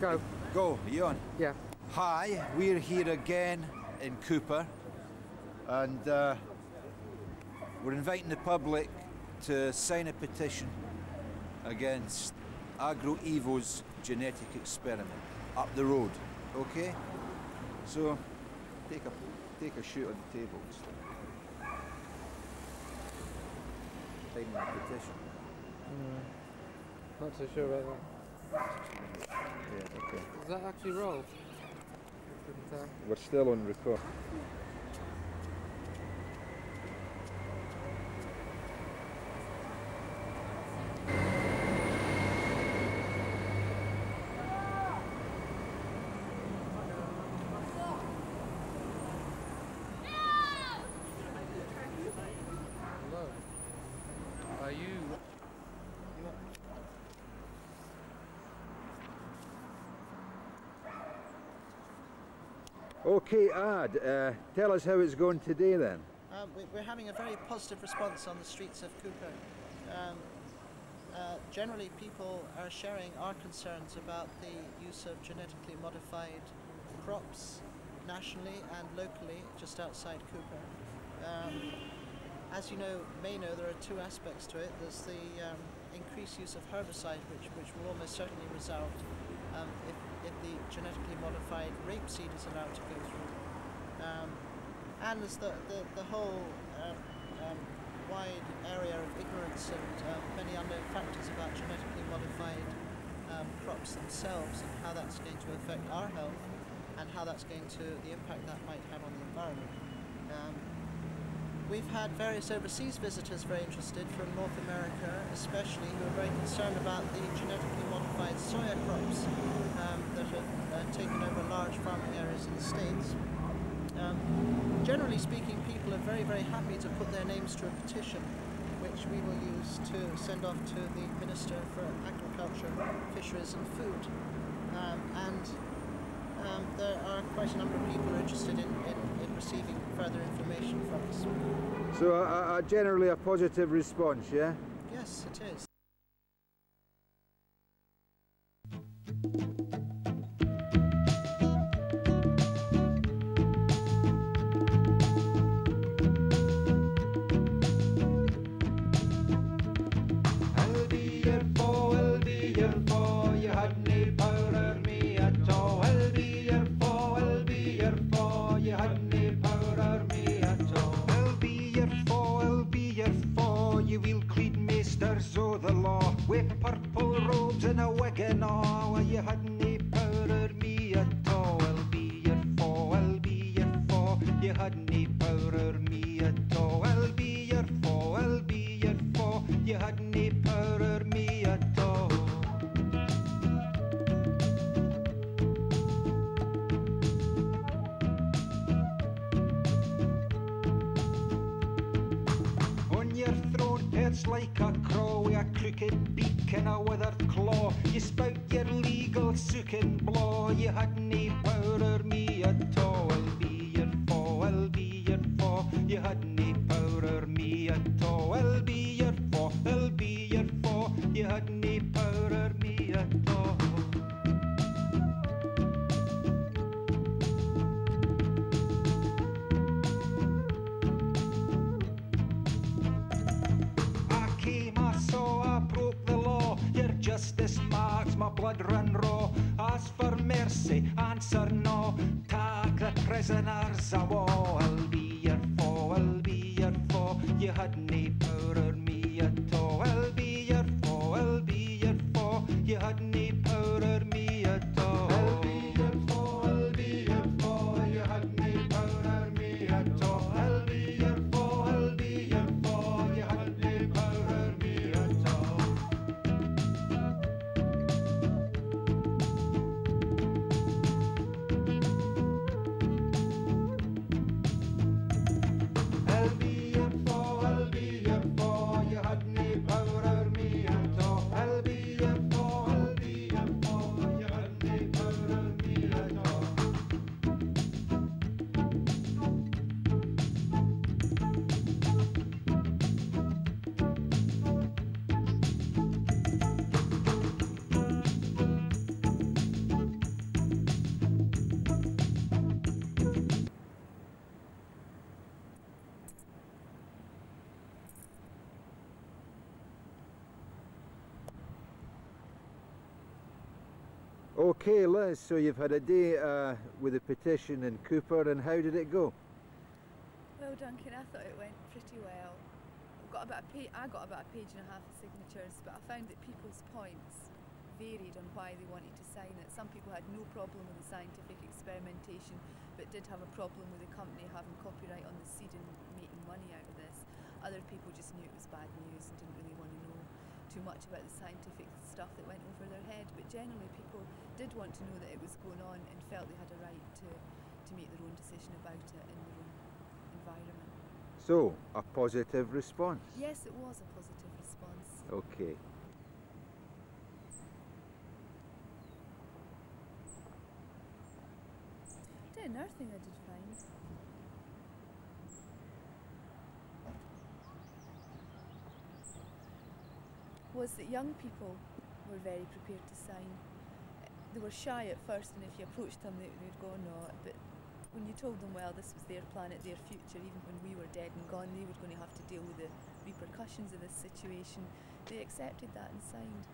Go. Go, are you on? Yeah. Hi, we're here again in Cooper, and we're inviting the public to sign a petition against Agro-Evo's genetic experiment up the road, okay? So, take a shoot on the table. Signing the petition. Not so sure about that. Yeah, okay. Does that actually roll? We're still on record. Hello. Are you... Okay, Ad, tell us how it's going today then. We're having a very positive response on the streets of Cooper. Generally, people are sharing our concerns about the use of genetically modified crops nationally and locally just outside Cooper. As you may know, there are two aspects to it. There's the increased use of herbicide, which will almost certainly result if the genetically modified rapeseed is allowed to go through. And there's the whole wide area of ignorance and many unknown factors about genetically modified crops themselves and how that's going to affect our health and how that's going to, the impact that might have on the environment. We've had various overseas visitors very interested from North America, especially, who are very concerned about the genetically modified soya crops that have taken over large farming areas in the States. Generally speaking, people are very, very happy to put their names to a petition, which we will use to send off to the Minister for Agriculture, Fisheries and Food. There are quite a number of people interested in receiving further information from us. So generally a positive response, yeah? Yes, it is. Purple robes and a wig and all. Well, you hadn't power or me at all. I'll be your foe, I'll be your foe. You hadn't power or me at all. I'll be your foe, I'll be your foe. You hadn't power or me at all. On your throne, perched like a crow with a crooked beak and a withered claw, you spout your legal sook and blaw. You hadn't power or me at all. I'll be your foe, I'll be your foe. You hadn't power or me at all. I'll be your foe, I'll be your foe. You hadn't power or me at all. Justice marks my blood run raw. Ask for mercy, answer no. Tag the prisoners away. I'll be your foe, I'll be your foe. You hadn't power or me at all. I'll be your foe, I'll be your foe. You hadn't power or me at all. I'll be your foe, I'll be your foe. You hadn't power or me at all. I'll be your foe, I'll be your foe. You hadn't power or me at all. Okay, Liz, so you've had a day with the petition in Cooper, and how did it go? Well, Duncan, I thought it went pretty well. I got about a page and a half of signatures, but I found that people's points varied on why they wanted to sign it. Some people had no problem with the scientific experimentation, but did have a problem with the company having copyright on the seed and making money out of this. Other people just knew it was bad news and didn't really want to know too much about the scientific stuff that went over their head, but generally people did want to know that it was going on and felt they had a right to make their own decision about it in their own environment. So, a positive response? Yes, it was a positive response. Okay. Another thing I did find was that young people were very prepared to sign. They were shy at first, and if you approached them they would go, no, but when you told them, well, this was their planet, their future, even when we were dead and gone, they were going to have to deal with the repercussions of this situation, they accepted that and signed.